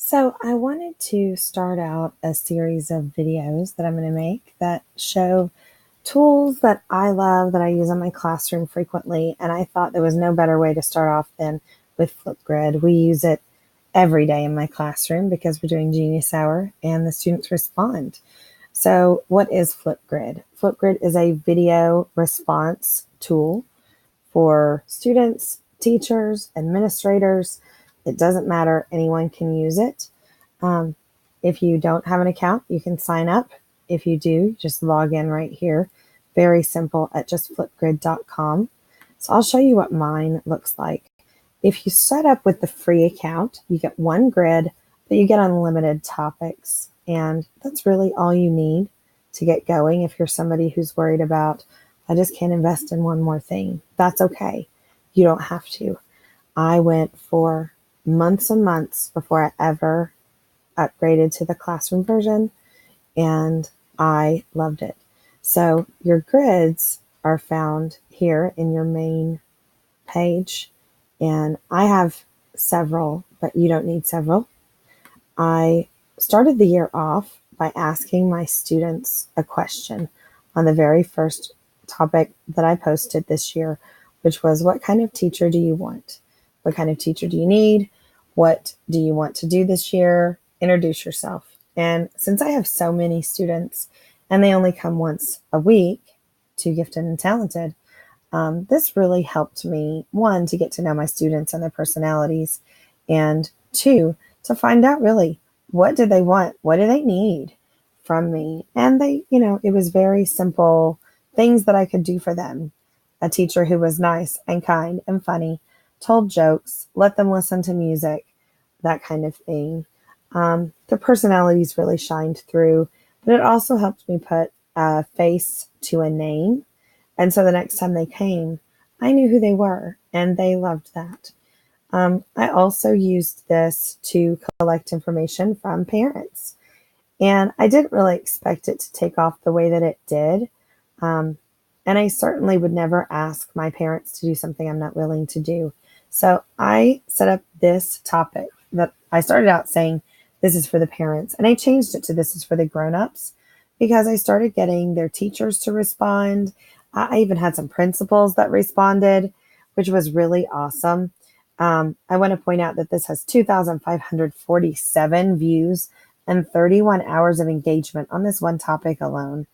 So, I wanted to start out a series of videos that I'm going to make that show tools that I love that I use in my classroom frequently. And I thought there was no better way to start off than with Flipgrid. We use it every day in my classroom because we're doing Genius Hour and the students respond. So, what is Flipgrid? Flipgrid is a video response tool for students, teachers, administrators. It doesn't matter, anyone can use it. Um, if you don't have an account, you can sign up. If you do, just log in right here. Very simple at just flipgrid.com. So I'll show you what mine looks like. If you set up with the free account, you get one grid, but you get unlimited topics. And that's really all you need to get going. If you're somebody who's worried about, I just can't invest in one more thing, that's okay. You don't have to. I went for months and months before I ever upgraded to the classroom version, and I loved it. So your grids are found here in your main page, and I have several, but you don't need several. I started the year off by asking my students a question on the very first topic that I posted this year, which was, what kind of teacher do you want? What kind of teacher do you need? What do you want to do this year? Introduce yourself. And since I have so many students and they only come once a week to Gifted and Talented, this really helped me, one, to get to know my students and their personalities, and two, to find out really what do they want? What do they need from me? And it was very simple things that I could do for them. A teacher who was nice and kind and funny, told jokes, let them listen to music, that kind of thing. The personalities really shined through, but it also helped me put a face to a name. And so the next time they came, I knew who they were, and they loved that. I also used this to collect information from parents, and I didn't really expect it to take off the way that it did. Um, and I certainly would never ask my parents to do something I'm not willing to do. So I set up this topic that I started out saying, this is for the parents, and I changed it to this is for the grown-ups because I started getting their teachers to respond. I even had some principals that responded, which was really awesome. I want to point out that this has 2,547 views and 31 hours of engagement on this one topic alone.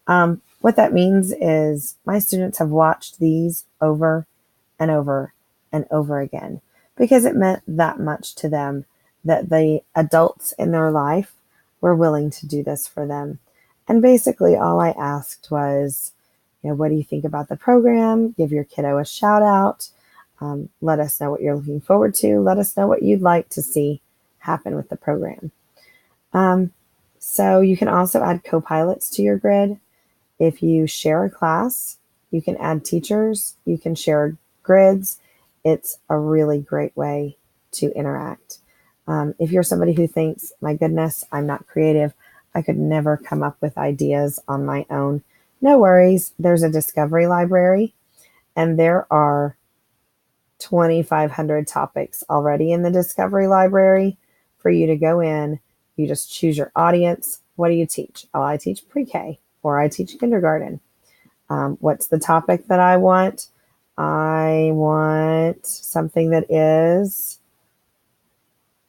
What that means is my students have watched these over and over and over again because it meant that much to them that the adults in their life were willing to do this for them. And basically all I asked was, what do you think about the program? Give your kiddo a shout out. Let us know what you're looking forward to. Let us know what you'd like to see happen with the program. So you can also add co-pilots to your grid. If you share a class, you can add teachers, you can share grids. It's a really great way to interact. If you're somebody who thinks, my goodness, I'm not creative, I could never come up with ideas on my own, no worries. There's a discovery library, and there are 2,500 topics already in the discovery library for you to go in. You just choose your audience. What do you teach? Oh, I teach pre-K or I teach kindergarten. What's the topic that I want? I want something that is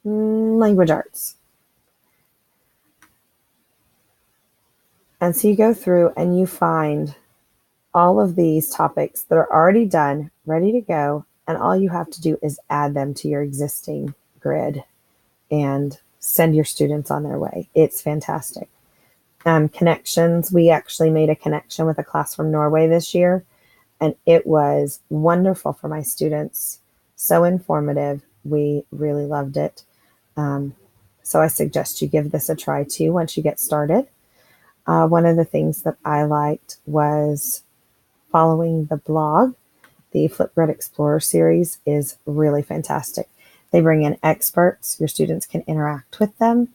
language arts. And so you go through and you find all of these topics that are already done, ready to go, and all you have to do is add them to your existing grid and send your students on their way. It's fantastic. Connections. We actually made a connection with a class from Norway this year, and it was wonderful for my students. So informative. We really loved it. So I suggest you give this a try too once you get started. One of the things that I liked was following the blog. The Flipgrid Explorer series is really fantastic. They bring in experts. Your students can interact with them.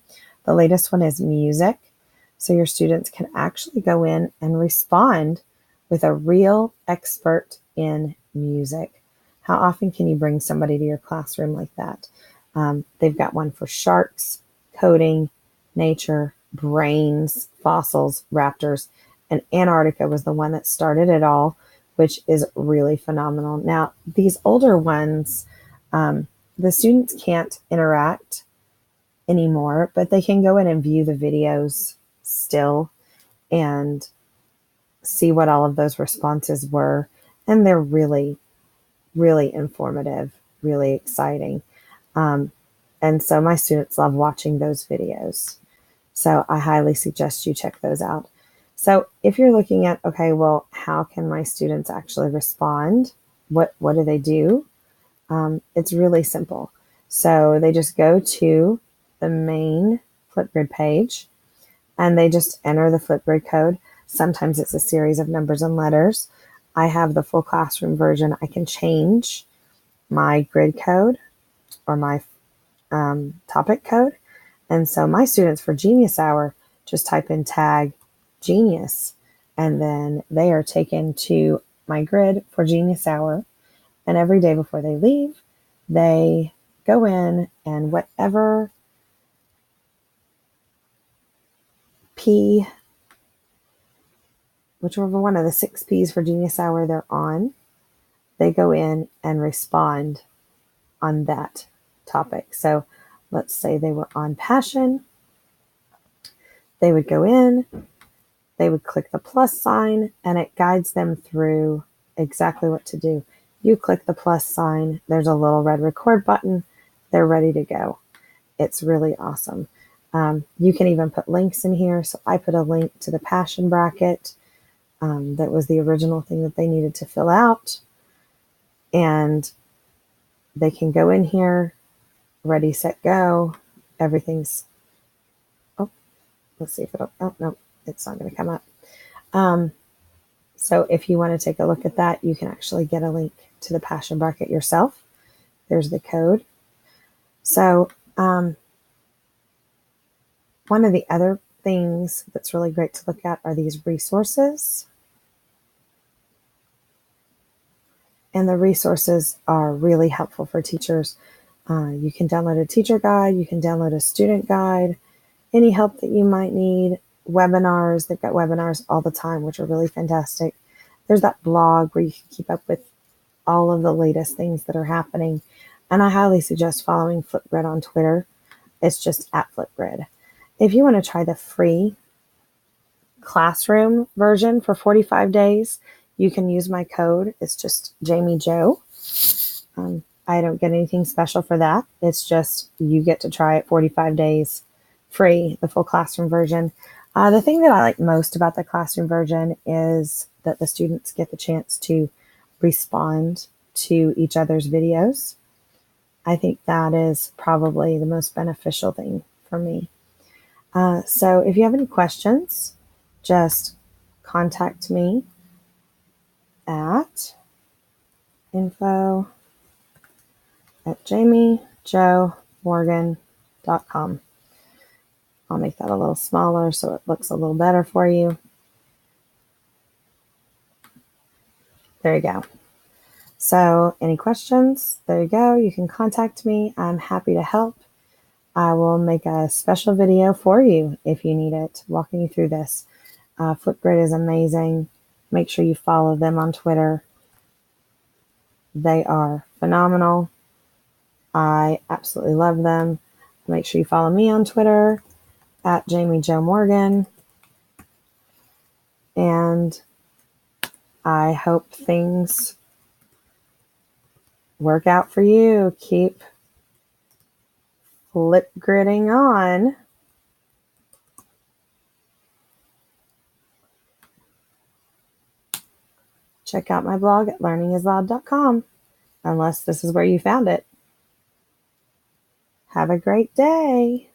The latest one is music. So your students can actually go in and respond with a real expert in music. How often can you bring somebody to your classroom like that? They've got one for sharks, coding, nature, brains, fossils, raptors, and Antarctica was the one that started it all, which is really phenomenal. Now, these older ones, the students can't interact anymore, but they can go in and view the videos still and see what all of those responses were. And they're really, really informative, really exciting. And so my students love watching those videos. So I highly suggest you check those out. So if you're looking at, okay, well, how can my students actually respond? What do they do? It's really simple. So they just go to the main Flipgrid page and they just enter the Flipgrid code. Sometimes it's a series of numbers and letters. I have the full classroom version. I can change my grid code or my topic code. And so my students for Genius Hour just type in tag Genius, and then they are taken to my grid for Genius Hour. And every day before they leave, they go in and whatever P, whichever one of the 6 Ps for Genius Hour they're on, they go in and respond on that topic. So let's say they were on passion. They would go in, they would click the plus sign, and it guides them through exactly what to do. You click the plus sign, there's a little red record button, they're ready to go. It's really awesome. You can even put links in here. So I put a link to the passion bracket. That was the original thing that they needed to fill out. And they can go in here, ready, set, go. Everything's, oh, let's see if it'll, oh, no, it's not going to come up. So if you want to take a look at that, you can actually get a link to the passion bracket yourself. There's the code. So one of the other things that's really great to look at are these resources. And the resources are really helpful for teachers. You can download a teacher guide, you can download a student guide, any help that you might need, webinars. They've got webinars all the time, which are really fantastic. There's that blog where you can keep up with all of the latest things that are happening. And I highly suggest following Flipgrid on Twitter. It's just at Flipgrid. If you want to try the free classroom version for 45 days, you can use my code. It's just Jamie Joe. I don't get anything special for that. It's just you get to try it 45 days free, the full classroom version. The thing that I like most about the classroom version is that the students get the chance to respond to each other's videos. I think that is probably the most beneficial thing for me. So if you have any questions, just contact me at info@jamiejoemorgan.com. I'll make that a little smaller so it looks a little better for you. There you go. So any questions? There you go. You can contact me. I'm happy to help. I will make a special video for you if you need it, walking you through this. Flipgrid is amazing. Make sure you follow them on Twitter. They are phenomenal. I absolutely love them. Make sure you follow me on Twitter at Jamie Jo Morgan. And I hope things work out for you. Keep Flipgridding on. Check out my blog at learningisloud.com, unless this is where you found it. Have a great day.